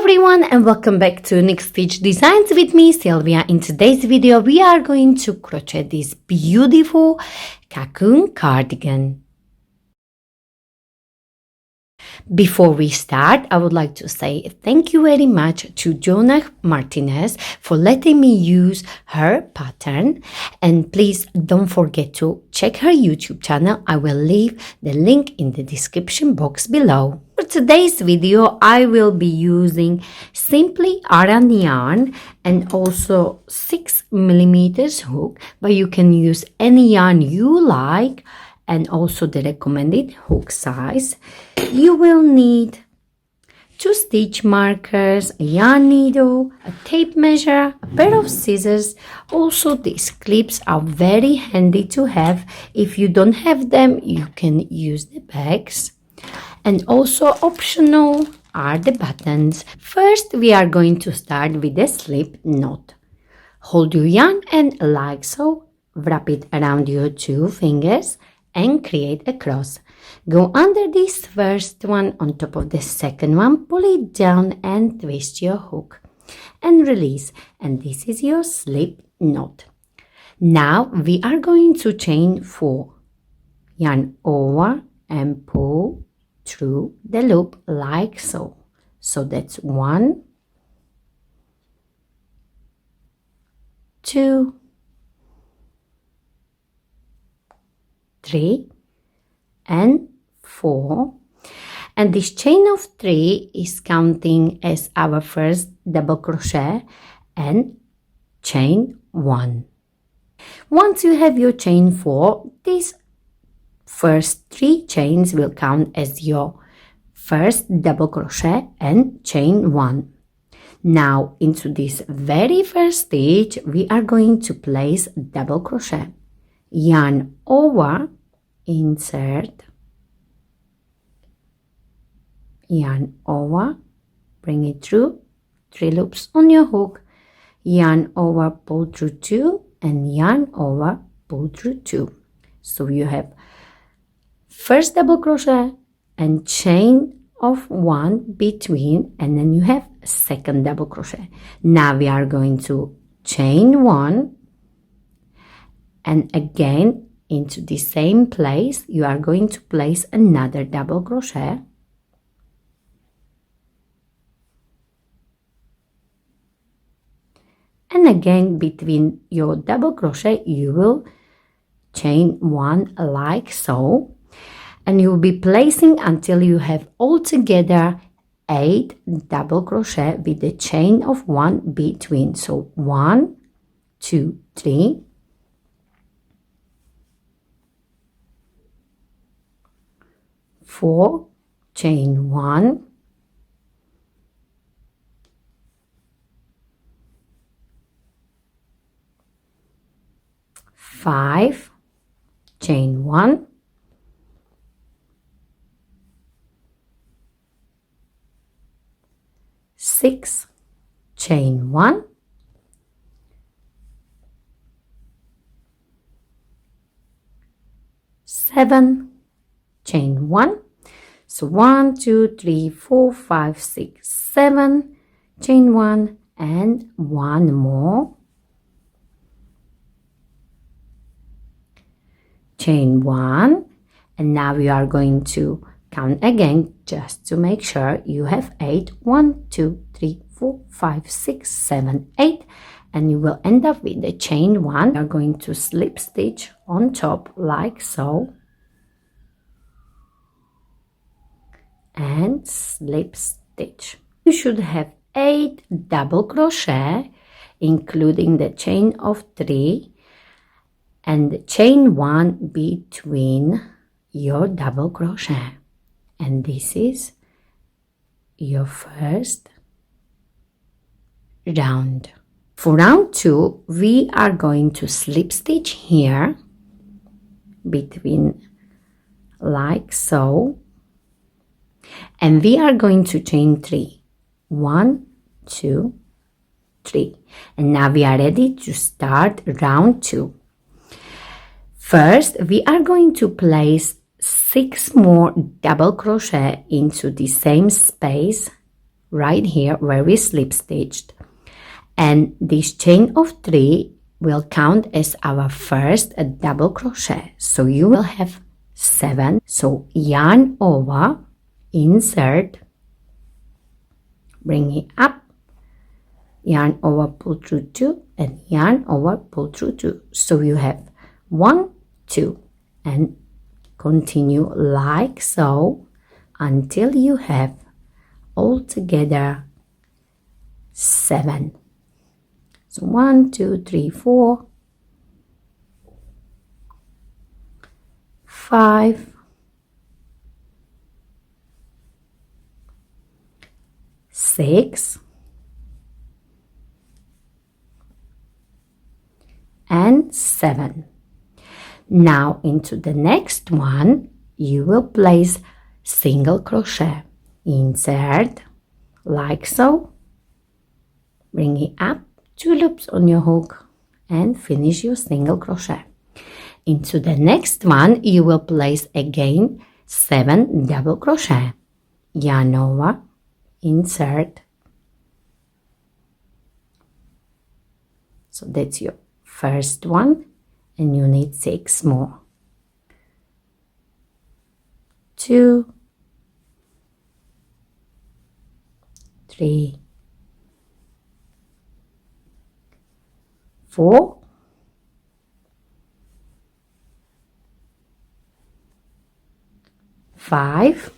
everyone, and welcome back to Next Stitch Designs with me, Sylvia. In today's video we are going to crochet this beautiful cocoon cardigan. Before we start, I would like to say thank you very much to Jonah Martinez for letting me use her pattern, and please don't forget to check her YouTube channel. I will leave the link in the description box below. For today's video, I will be using simply ARAN yarn and also 6mm hook, but you can use any yarn you like, and also the recommended hook size. You will need 2 stitch markers, a yarn needle, a tape measure, a pair of scissors. Also, these clips are very handy to have. If you don't have them, you can use the bags. And also optional are the buttons. First, we are going to start with the slip knot. Hold your yarn and like so, wrap it around your 2 fingers and create a cross. Go under this first one on top of the second one, pull it down and twist your hook and release, and this is your slip knot. Now we are going to chain 4. Yarn over and pull through the loop like so. So that's 1, 2, 3 and 4, and this chain of 3 is counting as our first double crochet and chain 1. Once you have your chain 4, these first 3 chains will count as your first double crochet and chain 1. Now into this very first stitch we are going to place double crochet. Yarn over, insert, yarn over, bring it through 3 loops on your hook, yarn over, pull through 2, and yarn over, pull through 2. So you have first double crochet and chain of 1 between, and then you have second double crochet. Now we are going to chain 1, and again into the same place you are going to place another double crochet, and again between your double crochet you will chain 1 like so, and you will be placing until you have altogether 8 double crochet with the chain of 1 between. So 1, 2, 3, 4, chain 1, 5, chain 1, 6, chain 1, 7, chain 1. So 1, 2, 3, 4, 5, 6, 7, chain 1, and 1 more, chain 1, and now we are going to count again just to make sure you have 8. 1, 2, 3, 4, 5, 6, 7, 8, and you will end up with the chain 1. You are going to slip stitch on top like so, and slip stitch. You should have 8 double crochet, including the chain of 3 and the chain 1 between your double crochet, and this is your first round. For round 2 we are going to slip stitch here between like so, and we are going to chain 3. 1, 2, 3, and now we are ready to start round 2. First we are going to place 6 more double crochet into the same space right here where we slip stitched, and this chain of 3 will count as our first double crochet. So you will have 7. So yarn over, insert, bring it up, yarn over, pull through 2, and yarn over, pull through 2. So you have 1, 2, and continue like so until you have altogether 7. So 1, 2, 3, 4, 5, 6, and 7. Now into the next one you will place single crochet, insert like so, bring it up, 2 loops on your hook, and finish your single crochet. Into the next one you will place again 7 double crochet, yarn over, insert. So that's your first one, and you need 6 more. 2, 3, 4, 5,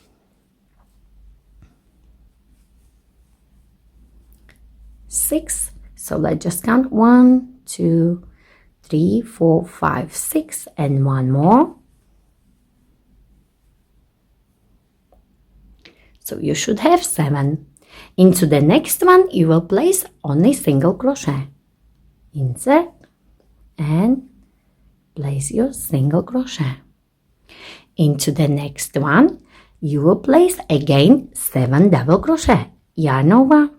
6. So let's just count 1, 2, 3, 4, 5, 6, and 1 more. So you should have 7. Into the next one you will place only single crochet, insert, and place your single crochet. Into the next one you will place again 7 double crochet, yarn over.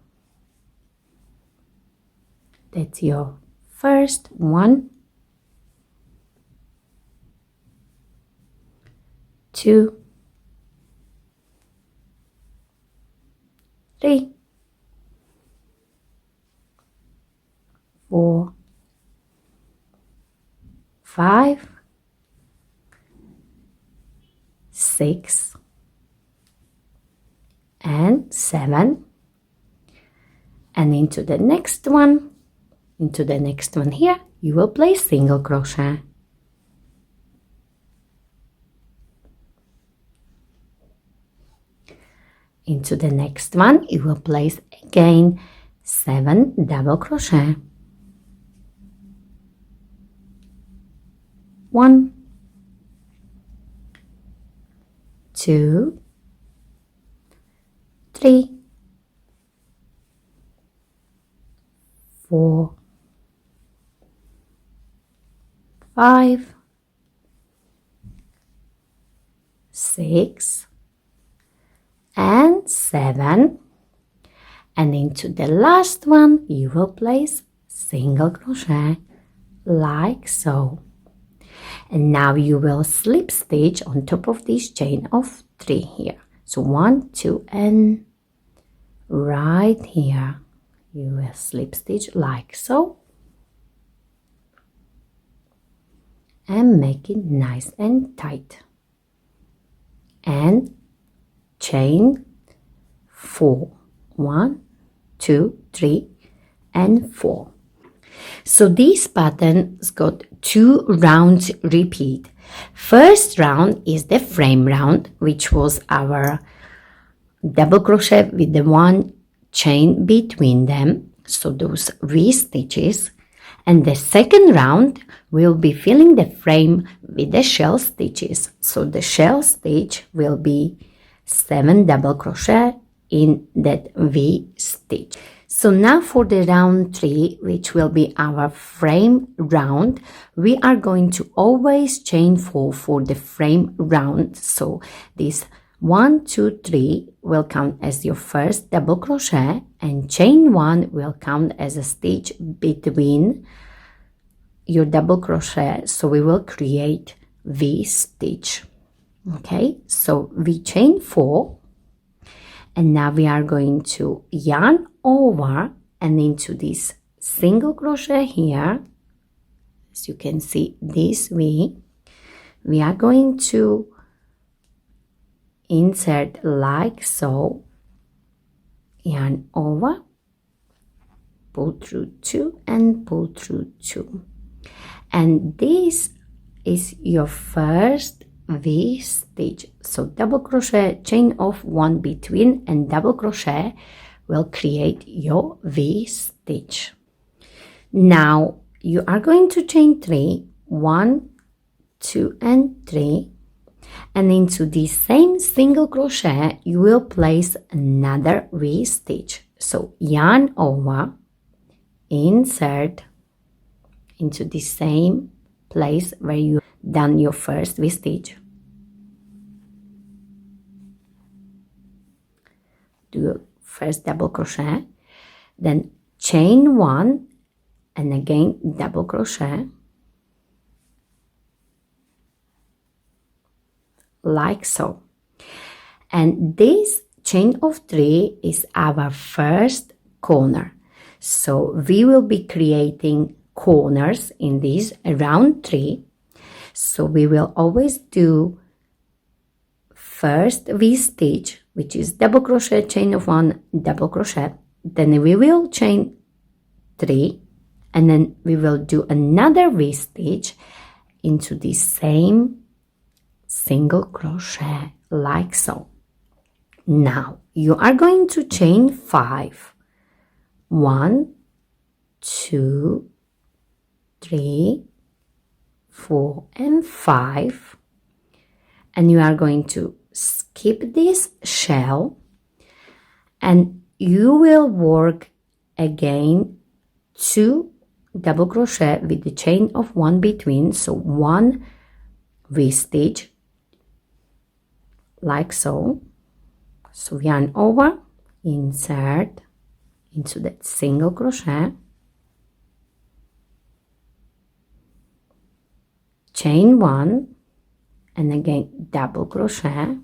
That's your first one, 2, 3, 4, 5, 6, and 7. And into the next one here you will place single crochet. Into the next one you will place again 7 double crochet, 1, 2, 3, 4, 5, 6, and 7. And into the last one you will place single crochet like so. And now you will slip stitch on top of this chain of 3 here. So 1, 2, and right here you will slip stitch like so, and make it nice and tight, and chain 4, 1, 2, 3, and 4. So this pattern's got 2 rounds repeat. First round is the frame round, which was our double crochet with the 1 chain between them, so those V stitches. And the second round will be filling the frame with the shell stitches, so the shell stitch will be 7 double crochet in that V stitch. So now for the round 3, which will be our frame round, we are going to always chain 4 for the frame round. So this 1, 2, 3 will count as your first double crochet, and chain 1 will count as a stitch between your double crochet, so we will create V stitch. Okay, so we chain 4, And now we are going to yarn over and into this single crochet here. As you can see this way, we are going to insert like so, yarn over, pull through 2 and pull through 2. And this is your first V stitch. So double crochet, chain of 1 between, and double crochet will create your V stitch. Now you are going to chain 3, 1, 2 and 3, and into the same single crochet you will place another V stitch. So yarn over, insert into the same place where you done your first V stitch. Do your first double crochet, then chain 1 and again double crochet like so. And this chain of 3 is our first corner. So we will be creating corners in this around 3. So we will always do first V stitch, which is double crochet, chain of 1, double crochet, then we will chain 3, and then we will do another V stitch into the same single crochet like so. Now you are going to chain 5, 1, 2, 3, 4 and 5, and you are going to skip this shell and you will work again 2 double crochet with the chain of 1 between, so 1 V stitch like so. So yarn over, insert into that single crochet, chain 1 and again double crochet,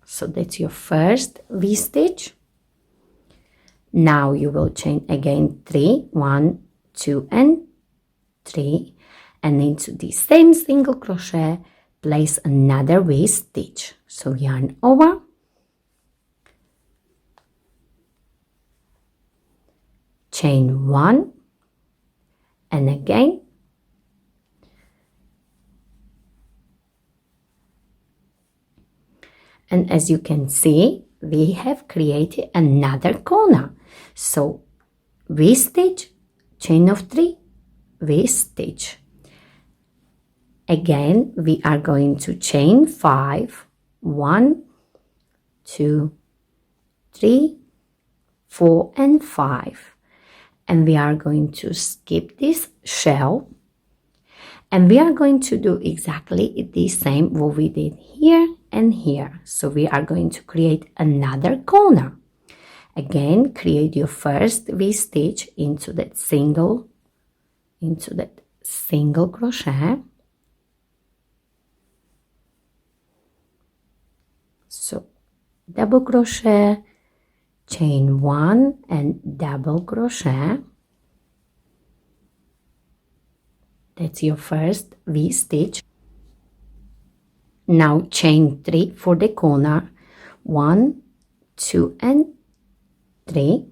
so that's your first V stitch. Now you will chain again 3, 1, 2 and 3, and into the same single crochet place another V stitch. So yarn over, chain 1 and again and as you can see we have created another corner. So V stitch, chain of 3, V stitch. Again we are going to chain 5, 1, 2, 3, 4 and 5, and we are going to skip this shell and we are going to do exactly the same what we did here and here. So we are going to create another corner. Again, create your first V stitch into that single crochet. So double crochet, chain 1 and double crochet. That's your first V stitch. Now chain 3 for the corner, 1, 2 and 3,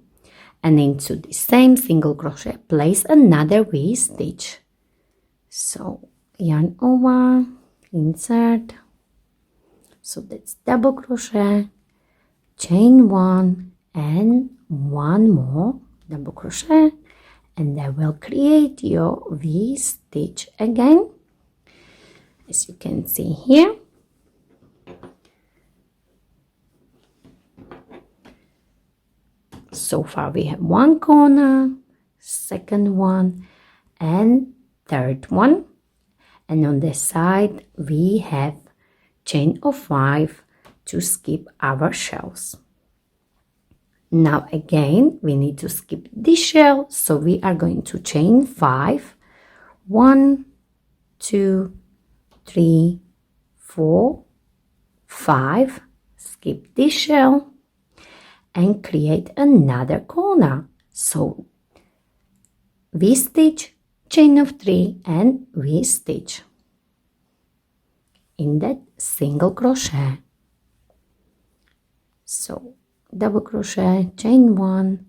and into the same single crochet place another V stitch. So yarn over, insert, so that's double crochet, chain 1 and 1 more double crochet, and that will create your V stitch again, as you can see here. So far we have one corner, second one and third one, and on the side we have chain of 5 to skip our shells. Now again we need to skip this shell, so we are going to chain 5, 1, 2, 3, 4, 5, skip this shell and create another corner. So V-stitch, chain of 3 and V-stitch in that single crochet. So double crochet, chain 1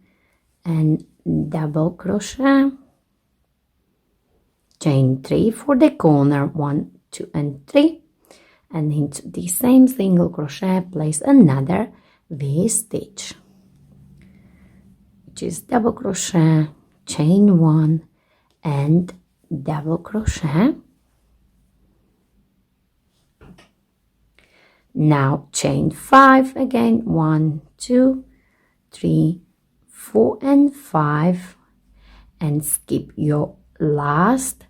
and double crochet, chain 3 for the corner, 1, 2 and 3, and into the same single crochet place another V-stitch, which is double crochet, chain 1 and double crochet. Now chain 5 again, 1, 2, 3, 4 and 5, and skip your last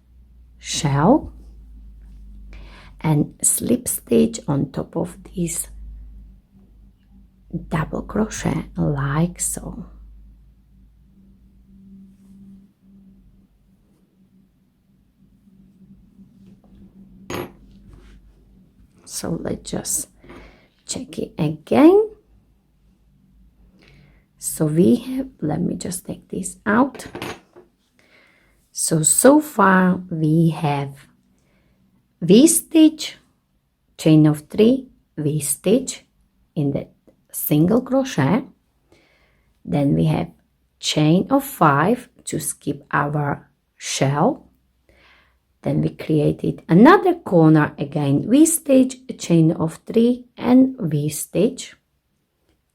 shell and slip stitch on top of this double crochet like so. So let's just check it again. So we have, let me just take this out. So far we have V-stitch, chain of 3, V-stitch in the single crochet. Then we have chain of 5 to skip our shell. Then we created another corner, again V-stitch, chain of 3 and V-stitch.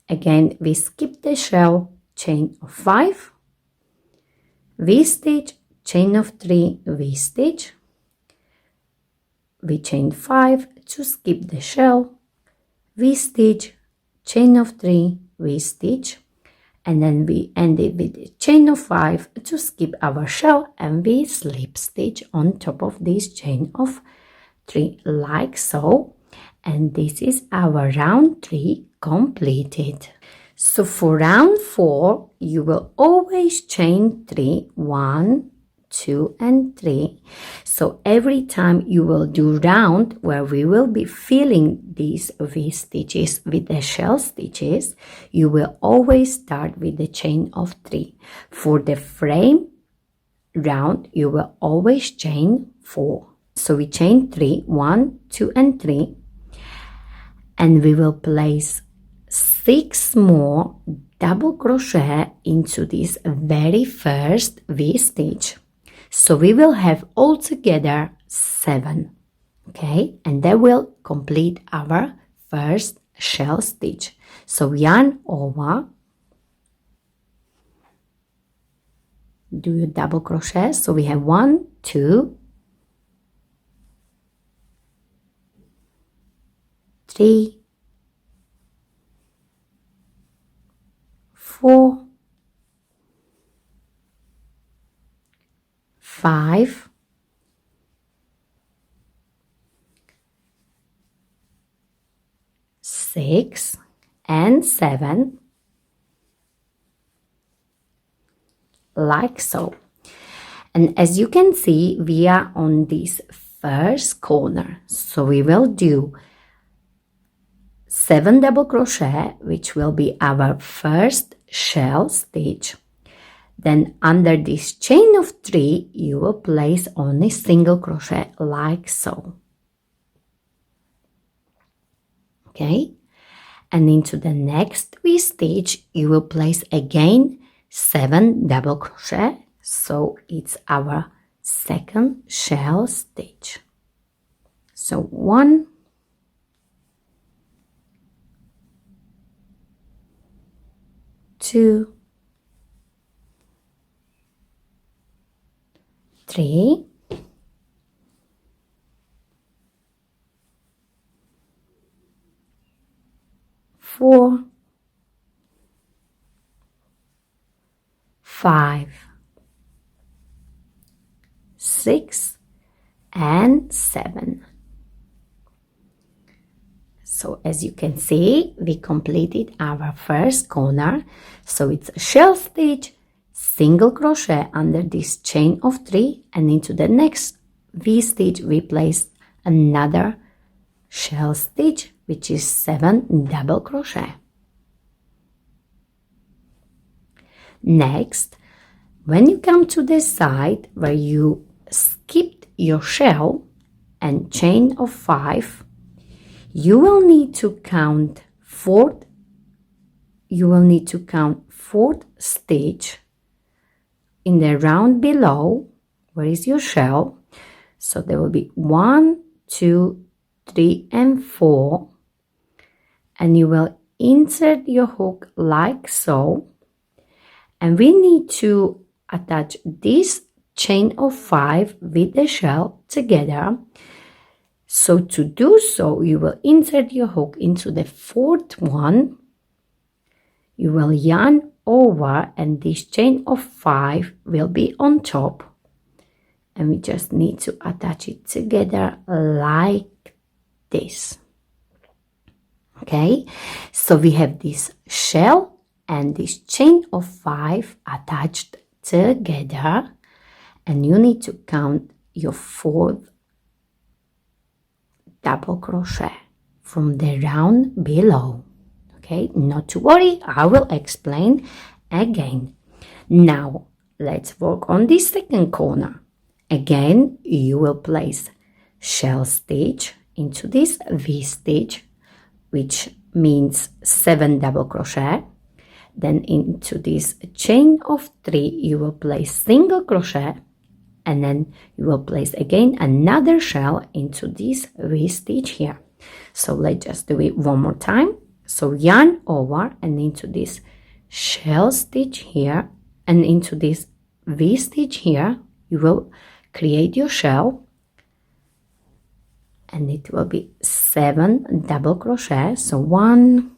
Again we skip the shell, chain of 5, V-stitch, chain of 3, V-stitch. We chain 5 to skip the shell, V-stitch, chain of 3, V-stitch, and then we ended with a chain of 5 to skip our shell, and we slip stitch on top of this chain of 3 like so. And this is our round 3 completed. So for round 4 you will always chain 3, 1, 2 and 3. So every time you will do round where we will be filling these V-stitches with the shell stitches, you will always start with the chain of 3. For the frame round you will always chain 4. So we chain 3, 1, 2 and 3, and we will place 6 more double crochet into this very first V-stitch. So we will have altogether 7, okay, and that will complete our first shell stitch. So yarn over, do your double crochet. So we have 1, 2, 3, 4, 5, 6 and 7 like so. And as you can see, we are on this first corner, so we will do 7 double crochet, which will be our first shell stitch. Then under this chain of 3 you will place only single crochet like so, okay, and into the next V-stitch you will place again 7 double crochet, so it's our second shell stitch. So 1, 2, 3, 4, 5, 6 and 7. So as you can see, we completed our first corner. So it's a shell stitch, single crochet under this chain of 3, and into the next V-stitch we place another shell stitch, which is 7 double crochet. Next, when you come to the side where you skipped your shell and chain of 5, you will need to count fourth stitch in the round below where is your shell. So there will be 1, 2, 3 and 4, and you will insert your hook like so, and we need to attach this chain of 5 with the shell together. So to do so, you will insert your hook into the fourth one, you will yarn over, and this chain of 5 will be on top, and we just need to attach it together like this. Okay, so we have this shell and this chain of 5 attached together, and you need to count your fourth double crochet from the round below. Okay, not to worry, I will explain again. Now let's work on this second corner. Again, you will place shell stitch into this V-stitch, which means 7 double crochet. Then into this chain of 3, you will place single crochet, and then you will place again another shell into this V-stitch here. So let's just do it one more time. So yarn over and into this shell stitch here, and into this V-stitch here, you will create your shell, and it will be 7 double crochet. So 1,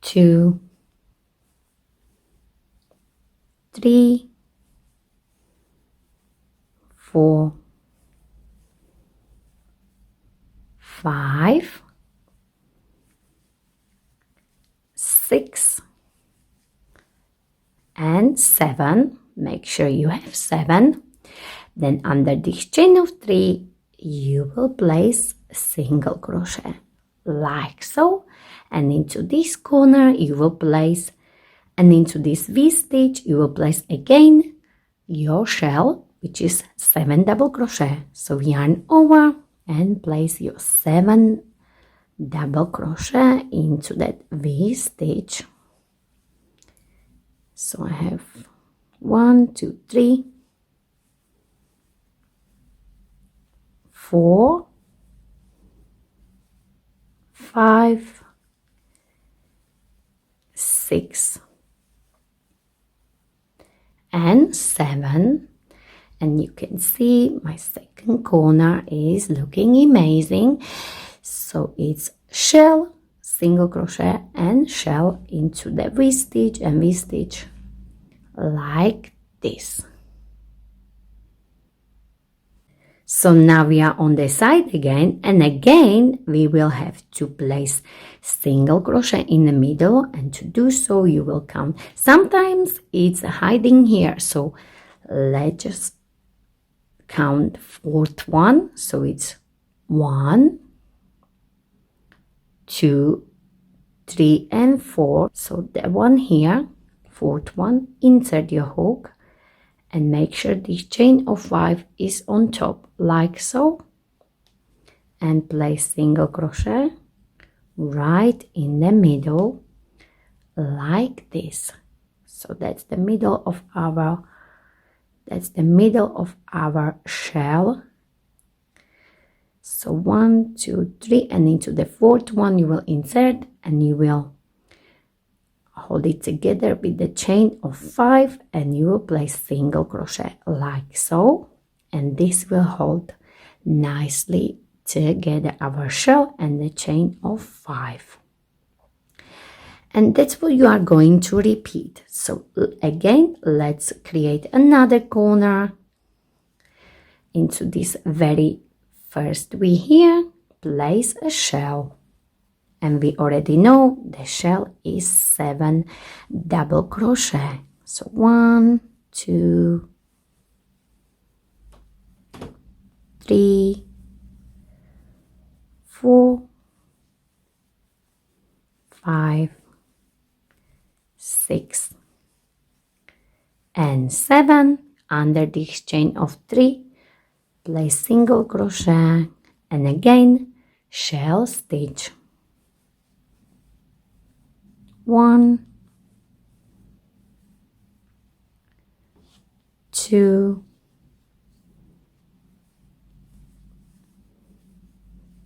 2, 3, 4, 5, 6 and 7. Make sure you have 7. Then under this chain of 3, you will place single crochet like so, and into this corner you will place, and into this V-stitch you will place again your shell, which is 7 double crochet. So yarn over and place your 7 double crochet into that V-stitch. So I have 1, 2, 3, 4, 5, 6 and 7, and you can see my second corner is looking amazing. So it's shell, single crochet and shell into the V-stitch and V-stitch like this. So now we are on the side again, and again we will have to place single crochet in the middle, and to do so you will count. Sometimes it's hiding here, so let's just count fourth one. So it's 1, 2, 3 and 4. So the one here, fourth one, insert your hook and make sure this chain of 5 is on top like so, and place single crochet right in the middle like this. So that's the middle of our shell. So 1, 2, 3, and into the fourth one you will insert, and you will hold it together with the chain of 5, and you will place single crochet like so, and this will hold nicely together our shell and the chain of 5. And that's what you are going to repeat. So again, let's create another corner. Into this very first V here, place a shell, and we already know the shell is 7 double crochet. So 1, 2, 3, 4, 5, 6 and 7. Under this chain of 3, place single crochet and again shell stitch. 1, 2,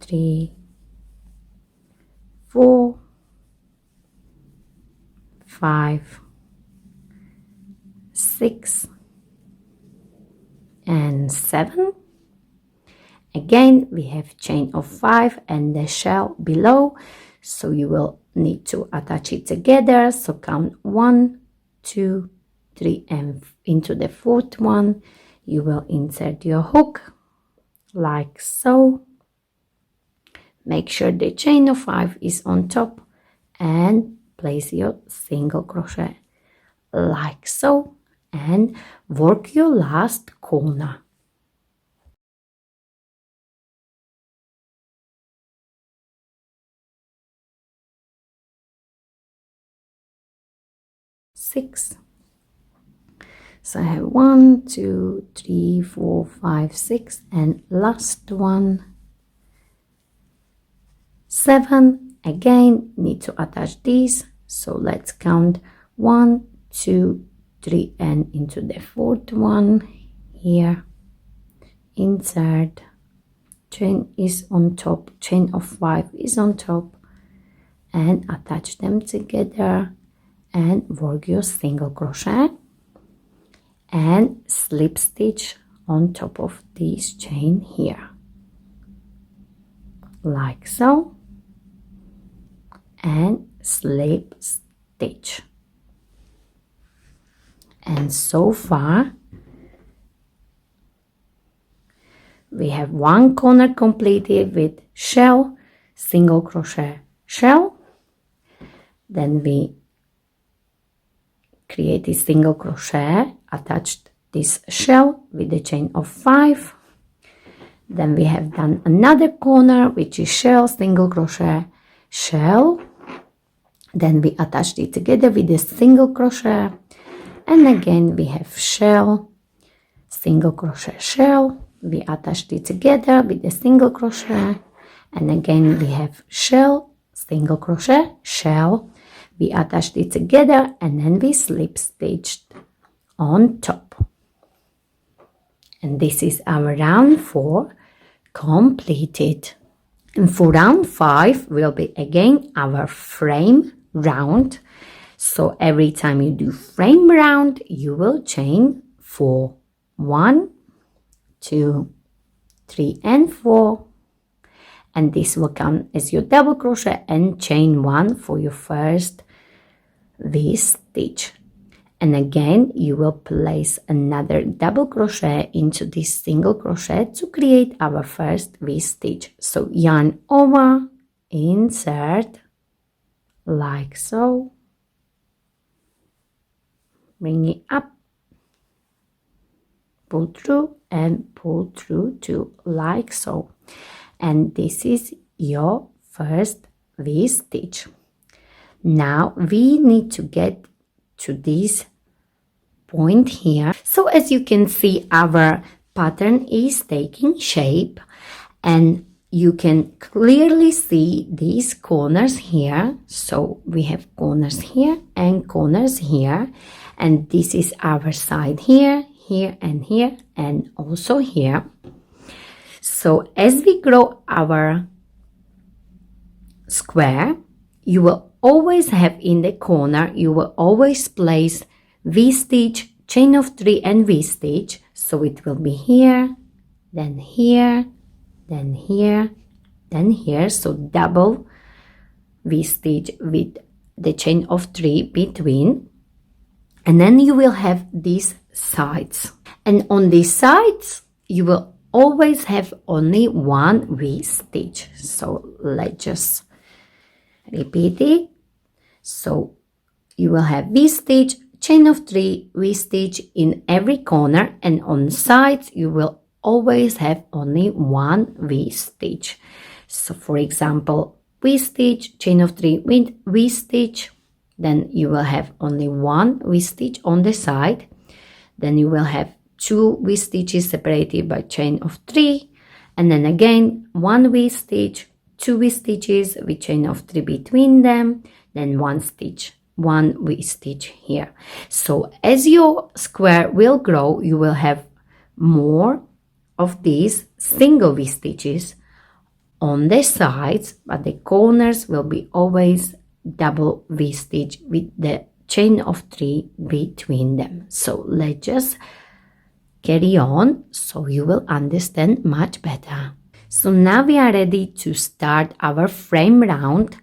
3, 4, 5, 6 and 7. Again we have chain of 5 and the shell below, so you will need to attach it together. So count 1, 2, 3 and into the 4th one you will insert your hook like so. Make sure the chain of 5 is on top and place your single crochet like so and work your last corner. 6. So I have 1, 2, 3, 4, 5, 6 and last one 7. Again need to attach these, so let's count 1, 2, 3 and into the 4th one here, insert, chain is on top, chain of 5 is on top and attach them together and work your single crochet and slip stitch on top of this chain here like so and slip stitch. And so far we have one corner completed with shell, single crochet, shell. Then we create a single crochet, attached this shell with the chain of 5. Then we have done another corner which is shell, single crochet, shell. Then we attached it together with a single crochet and again we have shell, single crochet, shell. We attached it together with a single crochet and again we have shell, single crochet, shell. We attached it together and then we slip stitched on top. And this is our round 4 completed. And for round 5 will be again our frame round. So every time you do frame round you will chain 4, 1, 2, 3 and 4. And this will come as your double crochet and chain 1 for your first V stitch. And again you will place another double crochet into this single crochet to create our first V stitch. So yarn over, insert like so, bring it up, pull through and pull through too, like so. And this is your first V stitch. Now we need to get to this point here. So as you can see, our pattern is taking shape and you can clearly see these corners here. So we have corners here and corners here, and this is our side here, here and here, and also here. So as we grow our square, you will always have in the corner, you will always place V-stitch, chain of 3 and V-stitch. So it will be here, then here, then here, then here. So double V-stitch with the chain of 3 between. And then you will have these sides. And on these sides, you will always have only one V-stitch. So let's just repeat it. So you will have V-stitch, chain of 3, V-stitch in every corner, and on sides you will always have only one V-stitch. So for example, V stitch, chain of 3 with V stitch, then you will have only one V stitch on the side, then you will have 2 V stitches separated by chain of 3, and then again 1 V stitch, 2 V stitches with chain of 3 between them, then 1 stitch, 1 V stitch here. So as your square will grow, you will have more of these single V stitches on the sides, but the corners will be always double V stitch with the chain of 3 between them. So let's just carry on so you will understand much better. So now we are ready to start our frame round,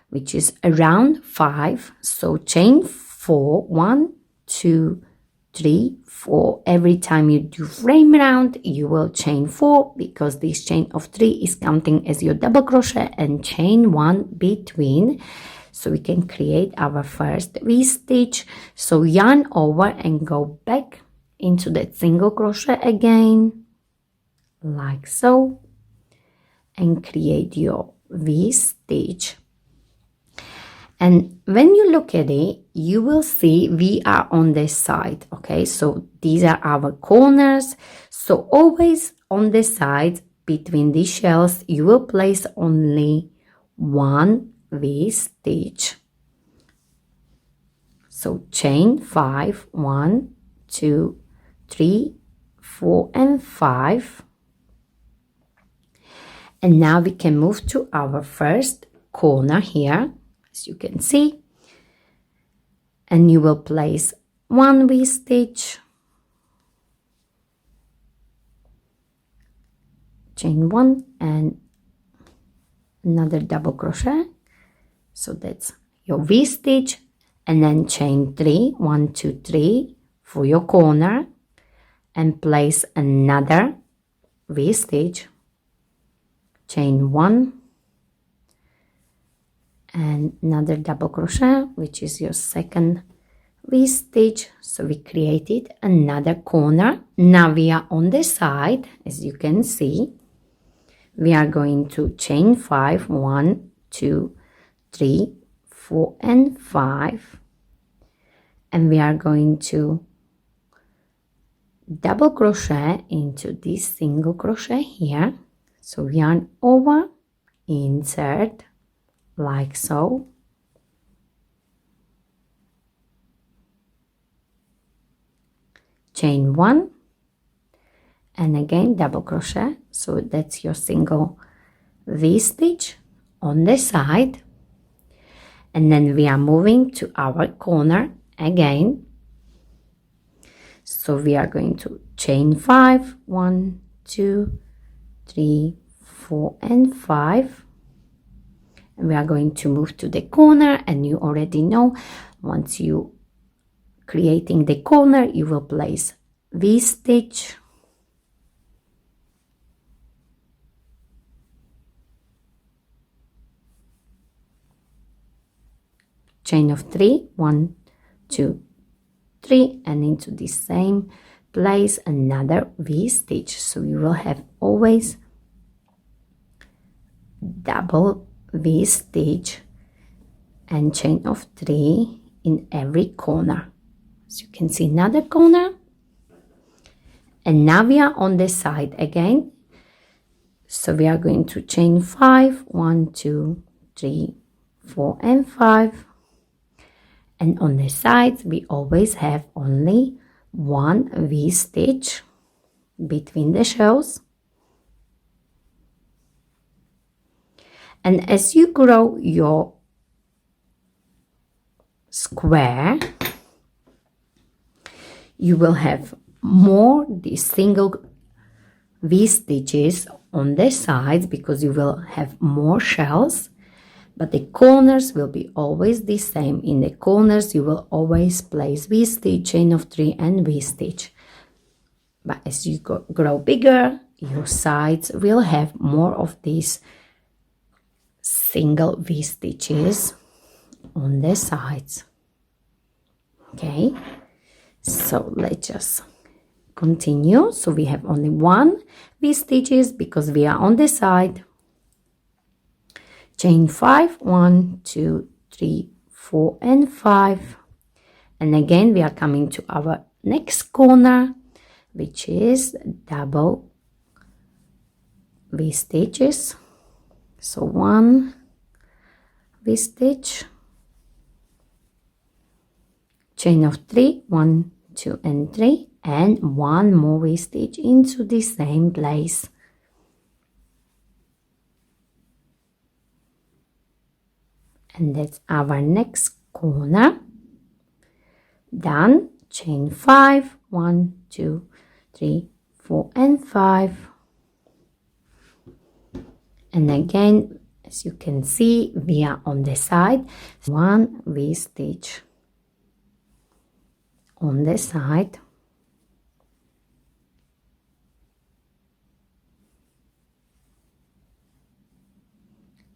which is around 5. So chain 4, 1, 2, 3, 4. Every time you do frame round, you will chain 4 because this chain of 3 is counting as your double crochet, and chain 1 between. So we can create our first V stitch. So yarn over and go back into that single crochet again, like so, and create your V stitch. And when you look at it, you will see we are on this side, okay? So these are our corners. So always on the side between these shells, you will place only one V stitch. So chain 5, 1, 2, 3, 4, and 5. And now we can move to our first corner here, as you can see, and you will place one V stitch, chain 1 and another double crochet. So that's your V stitch, and then chain 3, 1, 2, 3 for your corner, and place another V stitch, chain 1 and another double crochet, which is your second V stitch. So we created another corner. Now we are on the side, as you can see. We are going to chain 5, 1, 2, 3, 4, and 5, and we are going to double crochet into this single crochet here. So yarn over, insert, like so, chain 1, and again double crochet. So that's your single V stitch on the side, and then we are moving to our corner again. So we are going to chain 5, 1, 2, 3, 4, and 5. And we are going to move to the corner, and you already know, once you creating the corner, you will place V stitch, chain of 3, 1, 2, 3, and into the same place another V stitch. So you will have always double V stitch and chain of 3 in every corner. So you can see another corner, and now we are on the side again. So we are going to chain 5, 1, 2, 3, 4, and 5. And on the sides, we always have only one V stitch between the shells. And as you grow your square, you will have more these single V stitches on the sides because you will have more shells. But the corners will be always the same. In the corners, you will always place V stitch, chain of 3, and V stitch. But as you grow bigger, your sides will have more of these single V stitches on the sides. Okay, so let's just continue. So we have only one V stitches because we are on the side. chain 5, 1, 2, 3, 4 and 5, and again we are coming to our next corner, which is double V-stitches. So 1 V-stitch, chain of 3, 1, 2 and 3, and 1 more V-stitch into the same place. And that's our next corner. Done. Chain 5, 1, 2, 3, 4 and 5. And again, as you can see, we are on the side. 1 V-stitch on the side.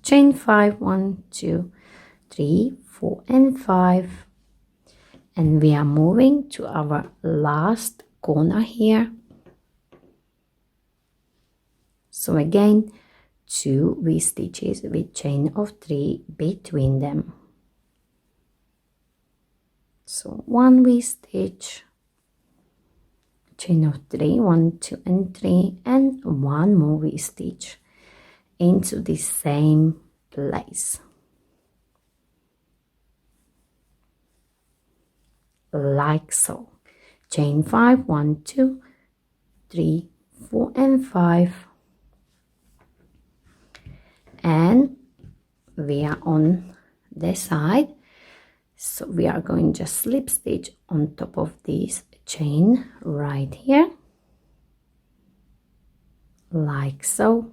Chain 5, 1, 2, 3, 4 and 5, and we are moving to our last corner here. So again, 2 V-stitches with chain of 3 between them. So 1 V-stitch, chain of 3, 1, 2 and 3, and 1 more V-stitch into the same place. Like so. Chain 5, 1, 2, 3, 4 and 5, and we are on the side. So we are going to just slip stitch on top of this chain right here, like so.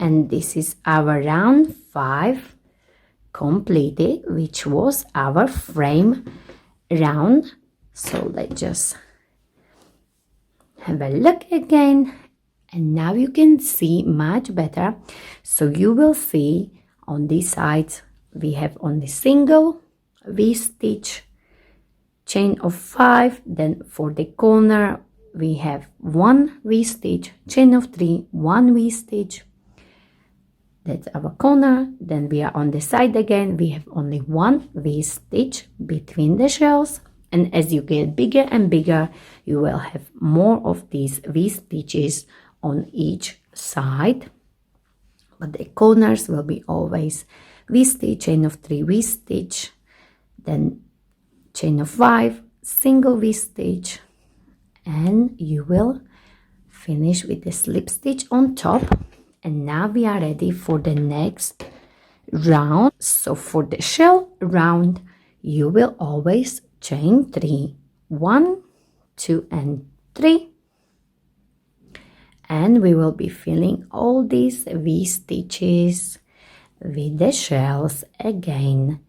And this is our round 5 completed, which was our frame round. So let's just have a look again, and now you can see much better. So you will see on this side we have only single V-stitch, chain of 5, then for the corner we have 1 V-stitch, chain of 3, 1 V-stitch. That's our corner. Then we are on the side again, we have only 1 V-stitch between the shells, and as you get bigger and bigger you will have more of these V-stitches on each side, but the corners will be always V-stitch, chain of 3 V-stitch, then chain of 5, single V-stitch, and you will finish with the slip stitch on top. And now we are ready for the next round. So for the shell round you will always chain 3, 1, 2 and 3, and we will be filling all these V-stitches with the shells again.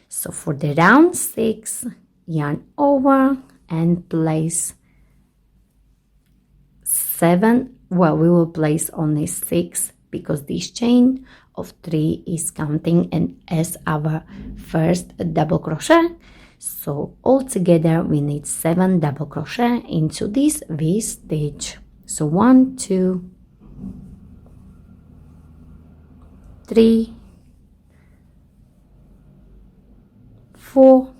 So for the round 6, yarn over and place 7. Well, we will place only 6 because this chain of 3 is counting and as our first double crochet. So altogether we need 7 double crochet into this V-stitch. So 1, 2, 3, 4,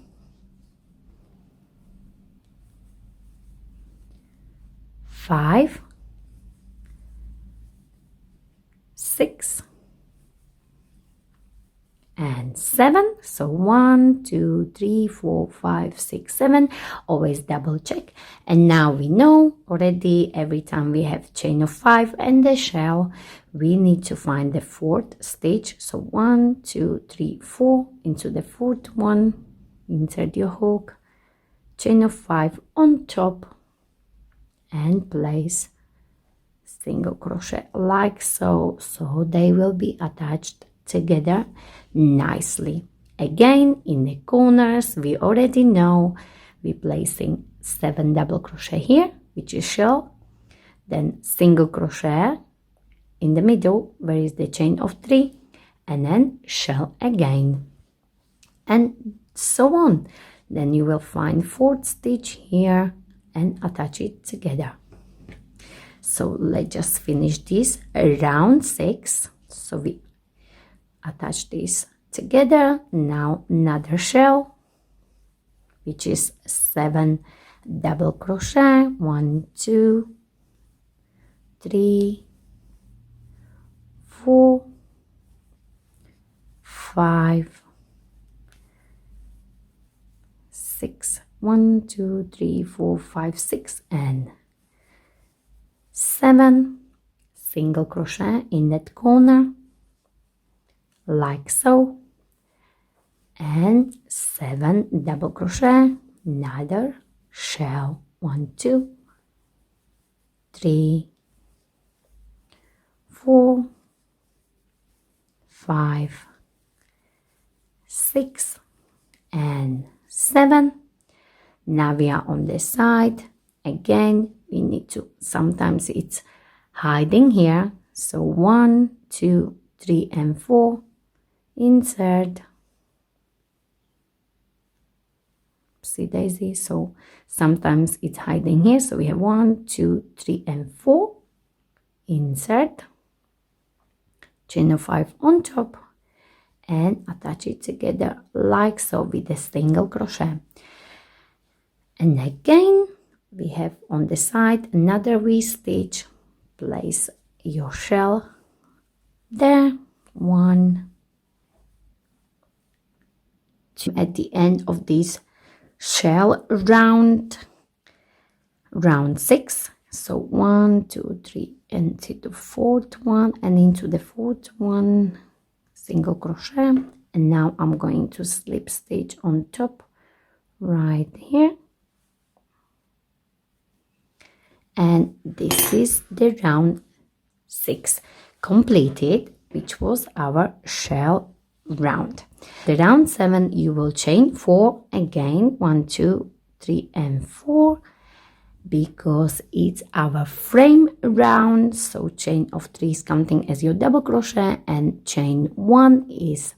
5, 6 and 7. So 1, 2, 3, 4, 5, 6, 7. Always double check. And now we know already every time we have chain of 5 and the shell, we need to find the 4th stitch. So 1, 2, 3, 4 into the 4th one, insert your hook, chain of 5 on top, and place single crochet like so. So they will be attached together nicely. Again, in the corners we already know we're placing 7 double crochet here, which is shell, then single crochet in the middle where is the chain of 3, and then shell again, and so on. Then you will find 4th stitch here and attach it together. So let's just finish this round 6. So we attach this together. Now another shell, which is 7 double crochet. 1, 2, 3, 4, 5, 6. 1, 2, 3, 4, 5, 6, and 7 single crochet in that corner, like so, and 7 double crochet, another shell. 1, 2, 3, 4, 5, 6, and 7. Now we are on this side. Again, we need to, sometimes it's hiding here. So 1, 2, 3, and 4. Insert. See daisy. So sometimes it's hiding here. So we have 1, 2, 3, and 4. Insert. Chain of 5 on top. And attach it together like so with a single crochet. And again, we have on the side another V-stitch. Place your shell there. 1, 2. At the end of this shell round 6. So 1, 2, 3, into the 4th one, and into the 4th one, single crochet. And now I'm going to slip stitch on top right here. And this is the round 6 completed, which was our shell round. The round 7, you will chain 4 again, 1, 2, 3, and 4, because it's our frame round. So chain of 3 is counting as your double crochet, and chain 1 is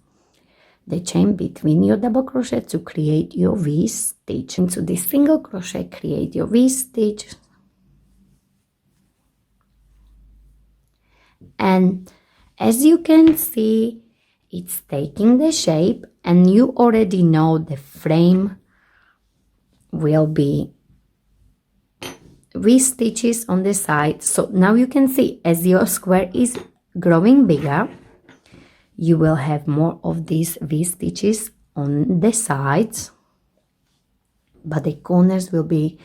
the chain between your double crochet to create your V-stitch. Into this single crochet, create your V-stitch. And as you can see, it's taking the shape, and you already know the frame will be V-stitches on the side. So now you can see as your square is growing bigger, you will have more of these V-stitches on the sides, but the corners will be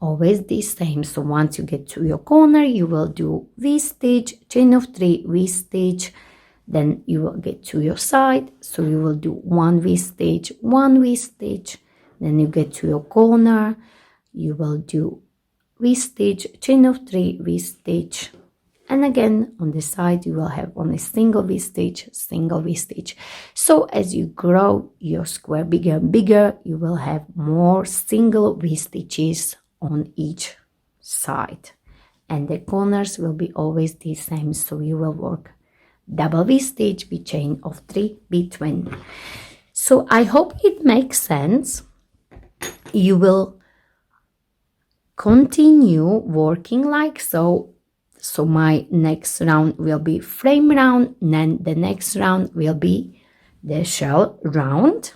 always the same. So once you get to your corner, you will do V-stitch, chain of 3, V-stitch, then you will get to your side. So you will do 1 V-stitch, 1 V-stitch, then you get to your corner, you will do V-stitch, chain of 3, V-stitch, and again on the side you will have only single V-stitch, single V-stitch. So as you grow your square bigger and bigger, you will have more single V-stitches on each side, and the corners will be always the same. So you will work double V-stitch with chain of 3 between. So I hope it makes sense. You will continue working like so. So my next round will be frame round, and then the next round will be the shell round,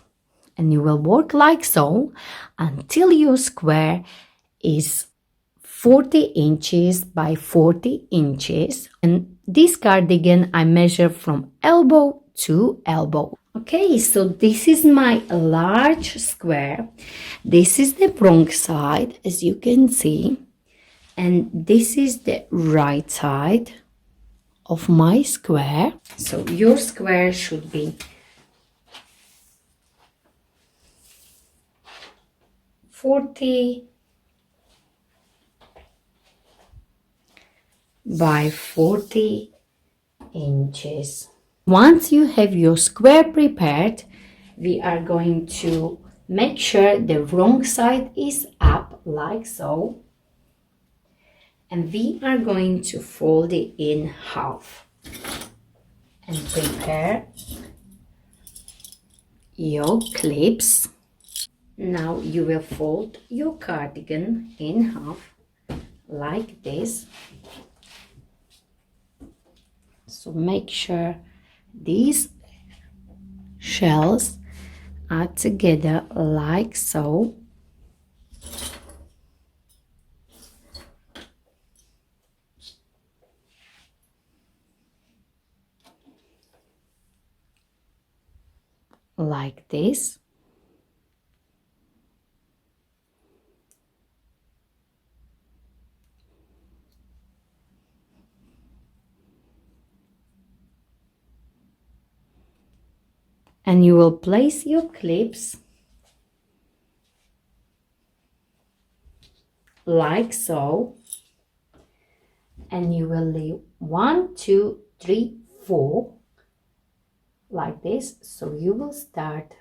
and you will work like so until your square is 40 inches by 40 inches. And this cardigan I measure from elbow to elbow. Okay, so this is my large square. This is the wrong side, as you can see, and this is the right side of my square. So your square should be 40 by 40 inches. Once you have your square prepared, we are going to make sure the wrong side is up like so, and we are going to fold it in half and prepare your clips. Now you will fold your cardigan in half like this. So make sure these shells are together like so. Like this. And you will place your clips like so, and you will leave 1, 2, 3, 4 like this. So you will start,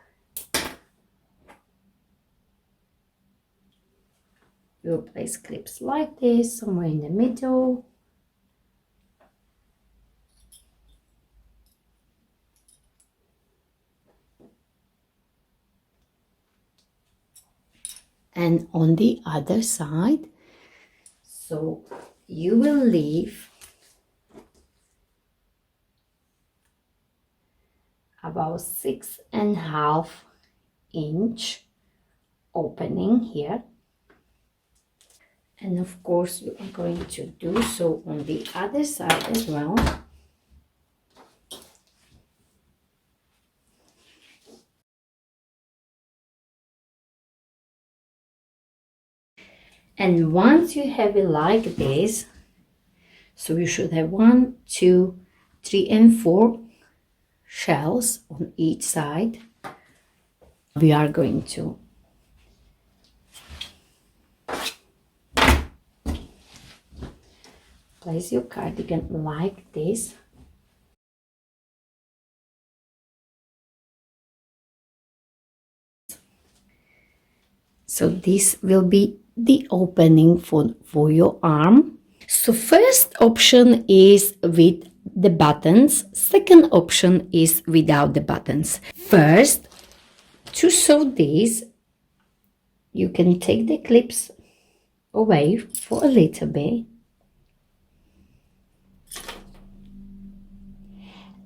you will place clips like this somewhere in the middle. And on the other side, so you will leave about 6.5 inch opening here. And of course you are going to do so on the other side as well. And once you have it like this, so you should have 1, 2, 3, and 4 shells on each side. We are going to place your cardigan like this. So this will be the opening for your arm. So first option is with the buttons. Second option is without the buttons. First, to sew this, you can take the clips away for a little bit.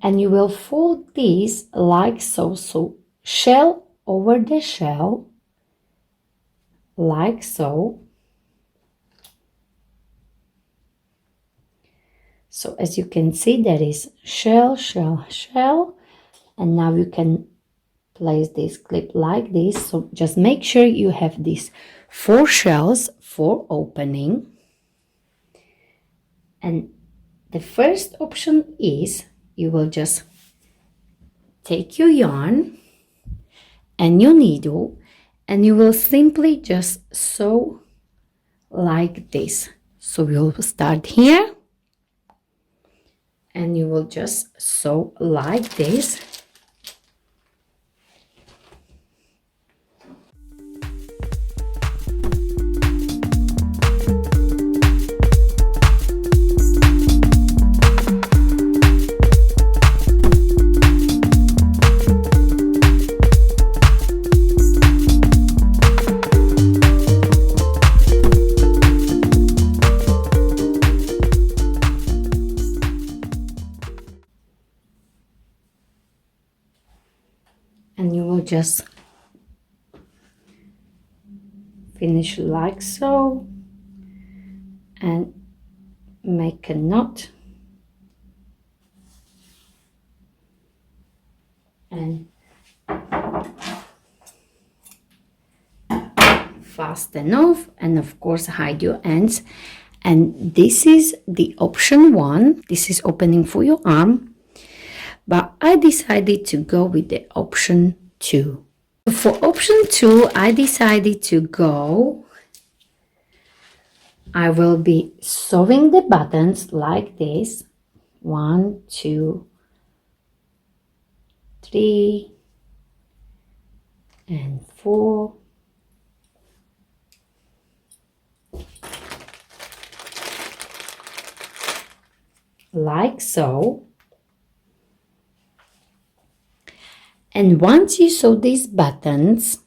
And you will fold this like so. So shell over the shell, like so. So as you can see, there is shell, shell, shell. And now you can place this clip like this. So just make sure you have these 4 shells for opening. And the first option is you will just take your yarn and your needle, and you will simply just sew like this. So we'll start here, and you will just sew like this. And you will just finish like so and make a knot and fasten off, and of course hide your ends. And this is the option 1. This is opening for your arm, but I decided to go with the option 2. For option 2, I decided to go, I will be sewing the buttons like this. 1, 2, 3, and 4. Like so. And once you sew these buttons,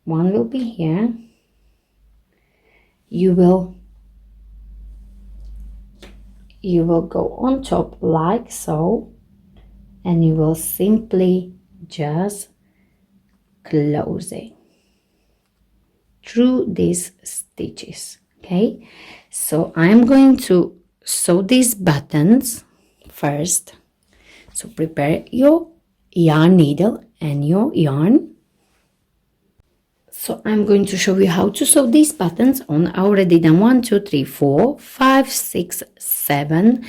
one will be here, you will go on top like so, and you will simply just close it through these stitches. Okay, so I'm going to sew these buttons first. So prepare your yarn needle and your yarn. So I'm going to show you how to sew these buttons on. I already done 1, 2, 3, 4, 5, 6, 7.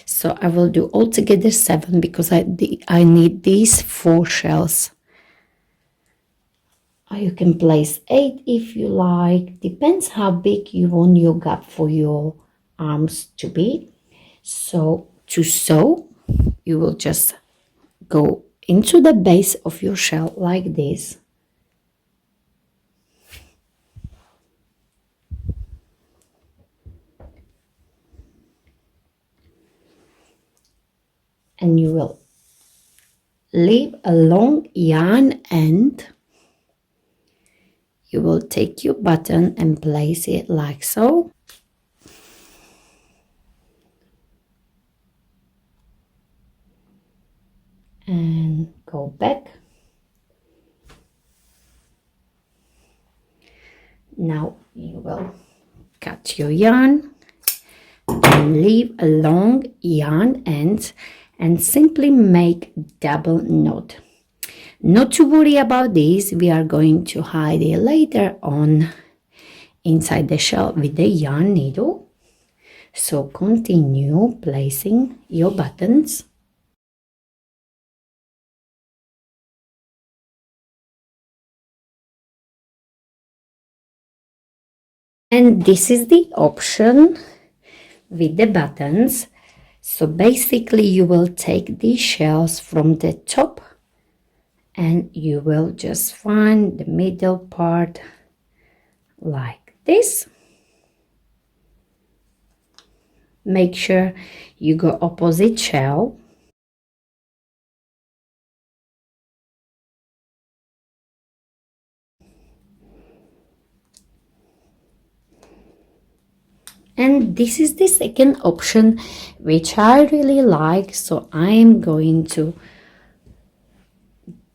So I will do altogether 7 because I need these 4 shells. You can place 8 if you like. Depends how big you want your gap for your arms to be. So to sew, you will just go into the base of your shell like this. And you will leave a long yarn end. You will take your button and place it like so. And go back. Now you will cut your yarn and leave a long yarn end and simply make double knot. Not to worry about this, we are going to hide it later on inside the shell with the yarn needle. So continue placing your buttons. And this is the option with the buttons. So basically you will take these shells from the top and you will just find the middle part like this. Make sure you go opposite shell. And this is the second option, which I really like, so I am going to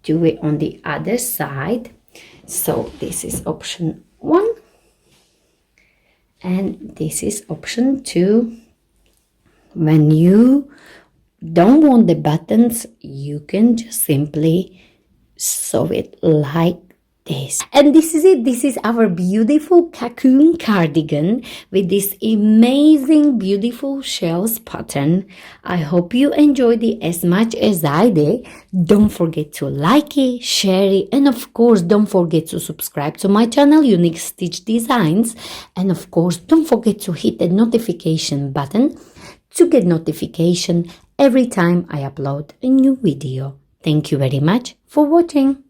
do it on the other side. So this is option 1 and this is option 2. When you don't want the buttons, you can just simply sew it like this. And this is it. This is our beautiful cocoon cardigan with this amazing beautiful shells pattern. I hope you enjoyed it as much as I did. Don't forget to like it, share it, and of course don't forget to subscribe to my channel Unique Stitch Designs. And of course don't forget to hit the notification button to get notification every time I upload a new video. Thank you very much for watching.